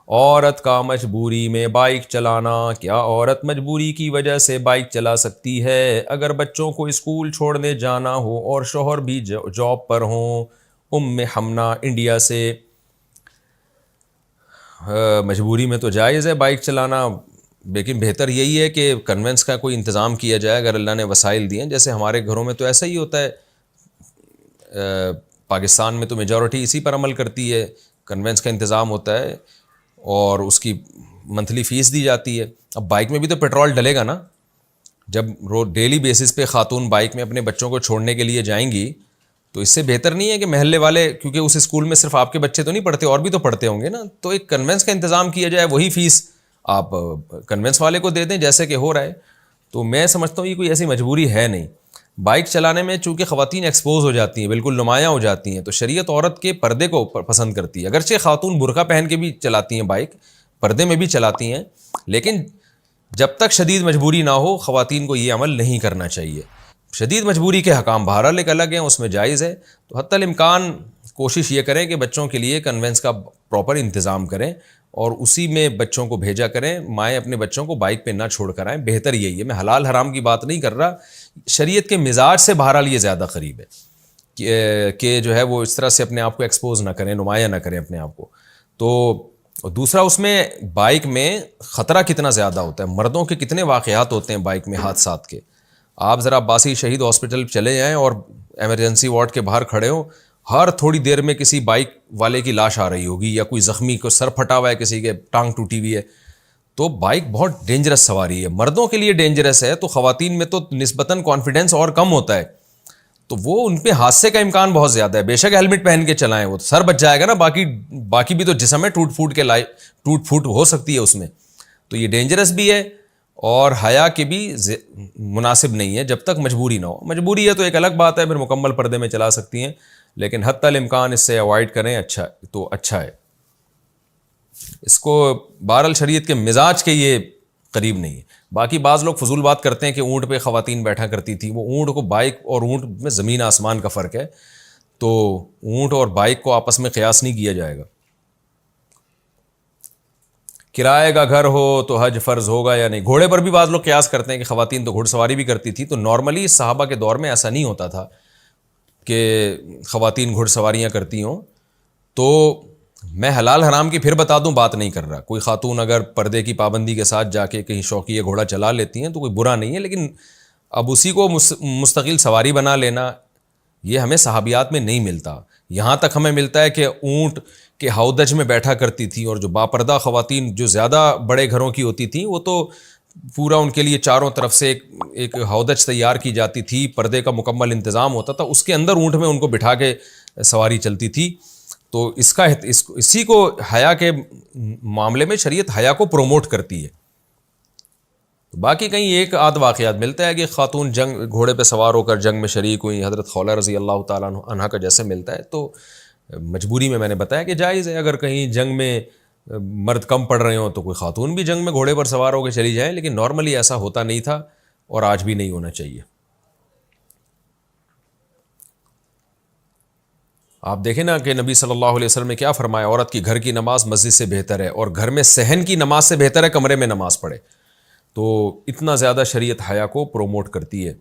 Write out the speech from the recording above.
عورت کا مجبوری میں بائک چلانا، کیا عورت مجبوری کی وجہ سے بائک چلا سکتی ہے؟ اگر بچوں کو اسکول چھوڑنے جانا ہو اور شوہر بھی جاب پر ہوں۔ حمنا انڈیا سے۔ مجبوری میں تو جائز ہے بائک چلانا، لیکن بہتر یہی ہے کہ کنوینس کا کوئی انتظام کیا جائے اگر اللہ نے وسائل دیے ہیں۔ جیسے ہمارے گھروں میں تو ایسا ہی ہوتا ہے، پاکستان میں تو میجورٹی اسی پر عمل کرتی ہے، کنوینس کا انتظام ہوتا ہے اور اس کی منتھلی فیس دی جاتی ہے۔ اب بائک میں بھی تو پیٹرول ڈلے گا نا، جب ڈیلی بیسس پہ خاتون بائک میں اپنے بچوں کو چھوڑنے کے لیے جائیں گی تو اس سے بہتر نہیں ہے کہ محلے والے، کیونکہ اس اسکول میں صرف آپ کے بچے تو نہیں پڑھتے، اور بھی تو پڑھتے ہوں گے نا، تو ایک کنوینس کا انتظام کیا جائے، وہی فیس آپ کنوینس والے کو دے دیں جیسے کہ ہو رہا ہے۔ تو میں سمجھتا ہوں یہ کوئی ایسی مجبوری ہے نہیں۔ بائک چلانے میں چونکہ خواتین ایکسپوز ہو جاتی ہیں، بالکل نمایاں ہو جاتی ہیں، تو شریعت عورت کے پردے کو پسند کرتی ہے۔ اگرچہ خاتون برقع پہن کے بھی چلاتی ہیں بائک، پردے میں بھی چلاتی ہیں، لیکن جب تک شدید مجبوری نہ ہو خواتین کو یہ عمل نہیں کرنا چاہیے۔ شدید مجبوری کے حکام بہرحال ایک الگ ہیں، اس میں جائز ہے، تو حتی الامکان کوشش یہ کریں کہ بچوں کے لیے کنوینس کا پراپر انتظام کریں اور اسی میں بچوں کو بھیجا کریں، مائیں اپنے بچوں کو بائک پہ نہ چھوڑ کر آئیں، بہتر یہی ہے۔ میں حلال حرام کی بات نہیں کر رہا، شریعت کے مزاج سے بہرحال یہ زیادہ قریب ہے کہ جو ہے وہ اس طرح سے اپنے آپ کو ایکسپوز نہ کریں، نمایاں نہ کریں اپنے آپ کو۔ تو دوسرا، اس میں بائک میں خطرہ کتنا زیادہ ہوتا ہے، مردوں کے کتنے واقعات ہوتے ہیں بائک میں حادثات کے۔ آپ ذرا عباسی شہید ہاسپٹل چلے جائیں اور ایمرجنسی وارڈ کے باہر کھڑے ہوں، ہر تھوڑی دیر میں کسی بائک والے کی لاش آ رہی ہوگی، یا کوئی زخمی کو سر پھٹا ہوا ہے، کسی کے ٹانگ ٹوٹی ہوئی ہے۔ تو بائک بہت ڈینجرس سواری ہے، مردوں کے لیے ڈینجرس ہے، تو خواتین میں تو نسبتاً کانفیڈنس اور کم ہوتا ہے، تو وہ ان پہ حادثے کا امکان بہت زیادہ ہے۔ بے شک ہیلمٹ پہن کے چلائیں، وہ تو سر بچ جائے گا نا، باقی بھی تو جسم ہے، ٹوٹ پھوٹ ہو سکتی ہے اس میں، تو یہ ڈینجرس بھی ہے اور حیا کے بھی مناسب نہیں ہے جب تک مجبوری نہ ہو۔ مجبوری ہے تو ایک الگ بات ہے، پھر مکمل پردے میں چلا سکتی ہیں، لیکن حتی الامکان اس سے اوائڈ کریں، اچھا ہے۔ اس کو بہرحال شریعت کے مزاج کے یہ قریب نہیں ہے۔ باقی بعض لوگ فضول بات کرتے ہیں کہ اونٹ پہ خواتین بیٹھا کرتی تھی، وہ اونٹ کو، بائک اور اونٹ میں زمین آسمان کا فرق ہے، تو اونٹ اور بائک کو آپس میں قیاس نہیں کیا جائے گا۔ کرائے کا گھر ہو تو حج فرض ہوگا یا نہیں؟ گھوڑے پر بھی بعض لوگ قیاس کرتے ہیں کہ خواتین تو گھڑ سواری بھی کرتی تھی، تو نارملی صحابہ کے دور میں ایسا نہیں ہوتا تھا کہ خواتین گھڑ سواریاں کرتی ہوں۔ تو میں حلال حرام کی پھر بتا دوں، بات نہیں کر رہا، کوئی خاتون اگر پردے کی پابندی کے ساتھ جا کے کہیں شوقیہ گھوڑا چلا لیتی ہیں تو کوئی برا نہیں ہے، لیکن اب اسی کو مستقل سواری بنا لینا یہ ہمیں صحابیات میں نہیں ملتا۔ یہاں تک ہمیں ملتا ہے کہ اونٹ کے ہودج میں بیٹھا کرتی تھی، اور جو باپردہ خواتین جو زیادہ بڑے گھروں کی ہوتی تھیں وہ تو پورا ان کے لیے چاروں طرف سے ایک ہودج تیار کی جاتی تھی، پردے کا مکمل انتظام ہوتا تھا، اس کے اندر اونٹ میں ان کو بٹھا کے سواری چلتی تھی۔ تو اسی کو حیا کے معاملے میں شریعت حیا کو پروموٹ کرتی ہے۔ باقی کہیں ایک آدھ واقعات ملتا ہے کہ خاتون گھوڑے پہ سوار ہو کر جنگ میں شریک ہوئی، حضرت خولہ رضی اللہ تعالیٰ عنہ کا جیسے ملتا ہے، تو مجبوری میں نے بتایا کہ جائز ہے۔ اگر کہیں جنگ میں مرد کم پڑ رہے ہوں تو کوئی خاتون بھی جنگ میں گھوڑے پر سوار ہو کے چلی جائیں، لیکن نارملی ایسا ہوتا نہیں تھا اور آج بھی نہیں ہونا چاہیے۔ آپ دیکھیں نا کہ نبی صلی اللہ علیہ وسلم نے کیا فرمایا، عورت کی گھر کی نماز مسجد سے بہتر ہے، اور گھر میں صحن کی نماز سے بہتر ہے کمرے میں نماز پڑھے۔ تو اتنا زیادہ شریعت حیا کو پروموٹ کرتی ہے۔